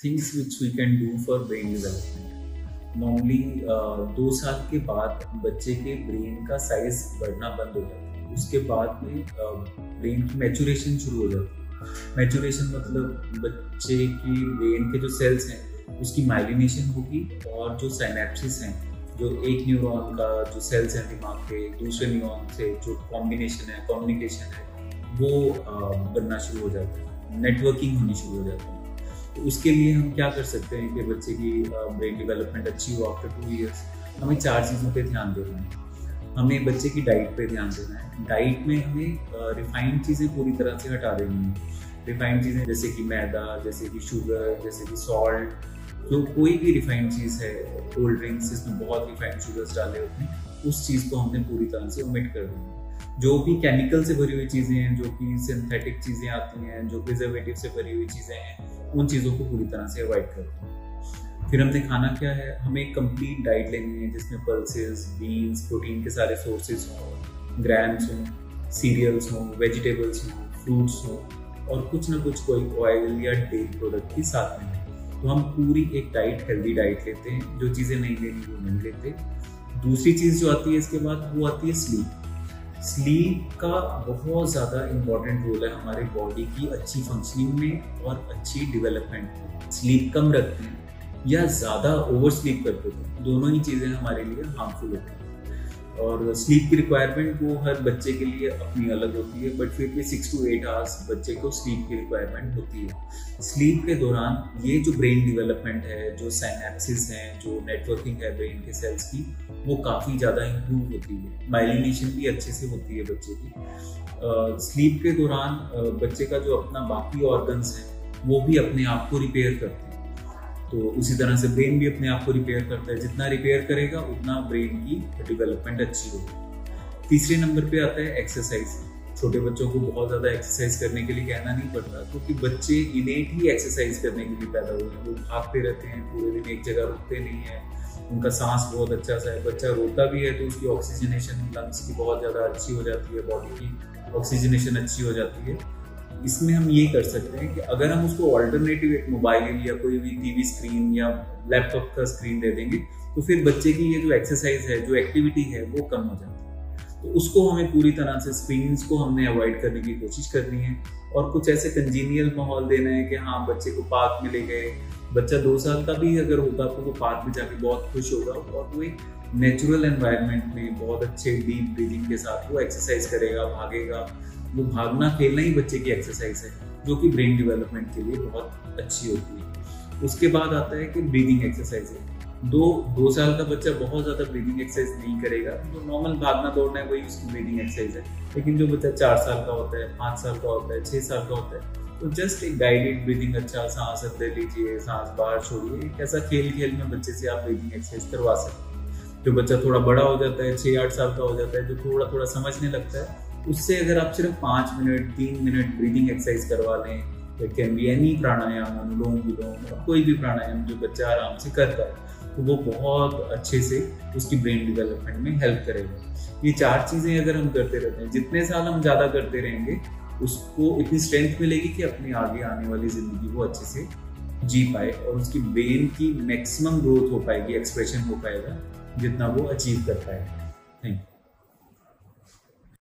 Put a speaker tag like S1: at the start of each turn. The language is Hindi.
S1: things which we can do for brain development. Normally 2 साल के बाद बच्चे के ब्रेन का साइज बढ़ना बंद हो जाता है। उसके बाद में ब्रेन की मैचुरेशन शुरू हो जाती है। मैचुरेशन मतलब बच्चे की ब्रेन के जो सेल्स हैं उसकी माइलिनेशन होगी और जो साइनेप्सिस हैं, जो एक न्यूरॉन का जो सेल्स हैं दिमाग के दूसरे न्यूरॉन से जो कॉम्बिनेशन है, कम्युनिकेशन है, वो बनना शुरू हो जाता है, नेटवर्किंग होनी शुरू हो जाती है। तो उसके लिए हम क्या कर सकते हैं कि बच्चे की ब्रेन डेवलपमेंट अच्छी हो आफ्टर 2 इयर्स। हमें 4 चीज़ों पे ध्यान देना है। हमें बच्चे की डाइट पे ध्यान देना है। डाइट में हमें रिफाइंड चीज़ें पूरी तरह से हटा देनी है। रिफाइंड चीज़ें जैसे कि मैदा, जैसे कि शुगर, जैसे कि सॉल्ट, जो कोई भी रिफाइंड चीज़ है, कोल्ड ड्रिंक्स इसमें बहुत रिफाइंड शुगर्स डाले होते हैं, उस चीज़ को हमने पूरी तरह से ओमिट कर देना है। जो भी केमिकल से भरी हुई चीज़ें हैं, जो कि सिंथेटिक चीज़ें आती हैं, जो प्रिजर्वेटिव से भरी हुई चीज़ें हैं, उन चीज़ों को पूरी तरह से अवॉइड करते हैं। फिर हमने खाना क्या है, हमें एक कंप्लीट डाइट लेनी है जिसमें पल्सेस, बीन्स, प्रोटीन के सारे सोर्सेज हों, ग्रैम्स हों, सीरियल्स हों, वेजिटेबल्स हों, फ्रूट्स हों और कुछ ना कुछ कोई ऑयल या डेयरी प्रोडक्ट भी साथ में है। तो हम पूरी एक डाइट, हेल्दी डाइट लेते हैं। जो चीज़ें नहीं लेनी वो नहीं लेते। दूसरी चीज़ जो आती है इसके बाद, वो आती है स्लीप। स्लीप का बहुत ज़्यादा इम्पॉर्टेंट रोल है हमारे बॉडी की अच्छी फंक्शनिंग में और अच्छी डेवलपमेंट में। स्लीप कम रखते हैं या ज़्यादा ओवर स्लीप करते हैं, दोनों ही चीज़ें हमारे लिए हार्मफुल होती हैं। और स्लीप की रिक्वायरमेंट वो हर बच्चे के लिए अपनी अलग होती है, बट फिर भी 6 to 8 आवर्स बच्चे को स्लीप की रिक्वायरमेंट होती है। स्लीप के दौरान ये जो ब्रेन डेवलपमेंट है, जो साइनेप्सिस हैं, जो नेटवर्किंग है ब्रेन के सेल्स की, वो काफ़ी ज़्यादा इम्प्रूव होती है। माइलिनेशन भी अच्छे से होती है बच्चे की। स्लीप के दौरान बच्चे का जो अपना बाकी ऑर्गन्स हैं वो भी अपने आप को रिपेयर करते हैं। तो उसी तरह से ब्रेन भी अपने आप को रिपेयर करता है। जितना रिपेयर करेगा उतना ब्रेन की डेवलपमेंट अच्छी होगी। तीसरे नंबर पे आता है एक्सरसाइज। छोटे बच्चों को बहुत ज़्यादा एक्सरसाइज करने के लिए कहना नहीं पड़ता, क्योंकि बच्चे इनेट ही एक्सरसाइज करने के लिए पैदा हुए हैं। वो भागते रहते हैं, पूरे दिन एक जगह रुकते नहीं है। उनका सांस बहुत अच्छा सा है। बच्चा रोता भी है तो उसकी ऑक्सीजनेशन लंग्स की बहुत ज़्यादा अच्छी हो जाती है, बॉडी की ऑक्सीजनेशन अच्छी हो जाती है। इसमें हम ये कर सकते हैं कि अगर हम उसको ऑल्टरनेटिव एक मोबाइल या कोई भी टीवी स्क्रीन या लैपटॉप का स्क्रीन दे देंगे तो फिर बच्चे की ये जो एक्सरसाइज है, जो एक्टिविटी है, वो कम हो जाती है। तो उसको हमें पूरी तरह से स्क्रीन्स को हमने अवॉइड करने की कोशिश करनी है और कुछ ऐसे कंजीनियल माहौल देना है कि हाँ, बच्चे को पार्क में ले गए। बच्चा 2 साल का भी अगर होगा तो वो पार्क में जाके बहुत खुश होगा और वो एक नेचुरल एनवायरनमेंट में बहुत अच्छे डीप ब्रीदिंग के साथ वो एक्सरसाइज करेगा, भागेगा। वो भागना खेलना ही बच्चे की एक्सरसाइज है, जो कि ब्रेन डेवलपमेंट के लिए बहुत अच्छी होती है। उसके बाद आता है कि ब्रीदिंग एक्सरसाइज है। 2 साल का बच्चा बहुत ज़्यादा ब्रीदिंग एक्सरसाइज नहीं करेगा। जो नॉर्मल भागना दौड़ना है वही उसकी ब्रीदिंग एक्सरसाइज है। लेकिन जो बच्चा 4 साल का होता है, 5 साल का होता है, 6 साल का होता है, तो जस्ट एक गाइडेड ब्रीदिंग, अच्छा सांस अंदर लीजिए, सांस बाहर छोड़िए, एक ऐसा खेल खेल में बच्चे से आप ब्रीदिंग एक्सरसाइज करवा सकते हैं। जो बच्चा थोड़ा बड़ा हो जाता है, 6-8 साल का हो जाता है, जो थोड़ा थोड़ा समझने लगता है, उससे अगर आप सिर्फ 5 मिनट, 3 मिनट ब्रीदिंग एक्सरसाइज करवा लें, इट कैन बी एनी प्राणायाम, अनुलोम विलोम, कोई भी प्राणायाम जो बच्चा आराम से करता है, तो वो बहुत अच्छे से उसकी ब्रेन डेवलपमेंट में हेल्प करेगा। ये 4 चीज़ें अगर हम करते रहते हैं, जितने साल हम ज़्यादा करते रहेंगे, उसको इतनी स्ट्रेंथ मिलेगी कि अपनी आगे आने वाली ज़िंदगी वो अच्छे से जी पाए और उसकी ब्रेन की मैक्सिमम ग्रोथ हो पाएगी, एक्सप्रेशन हो पाएगा जितना वो अचीव कर पाएगा। Thank you.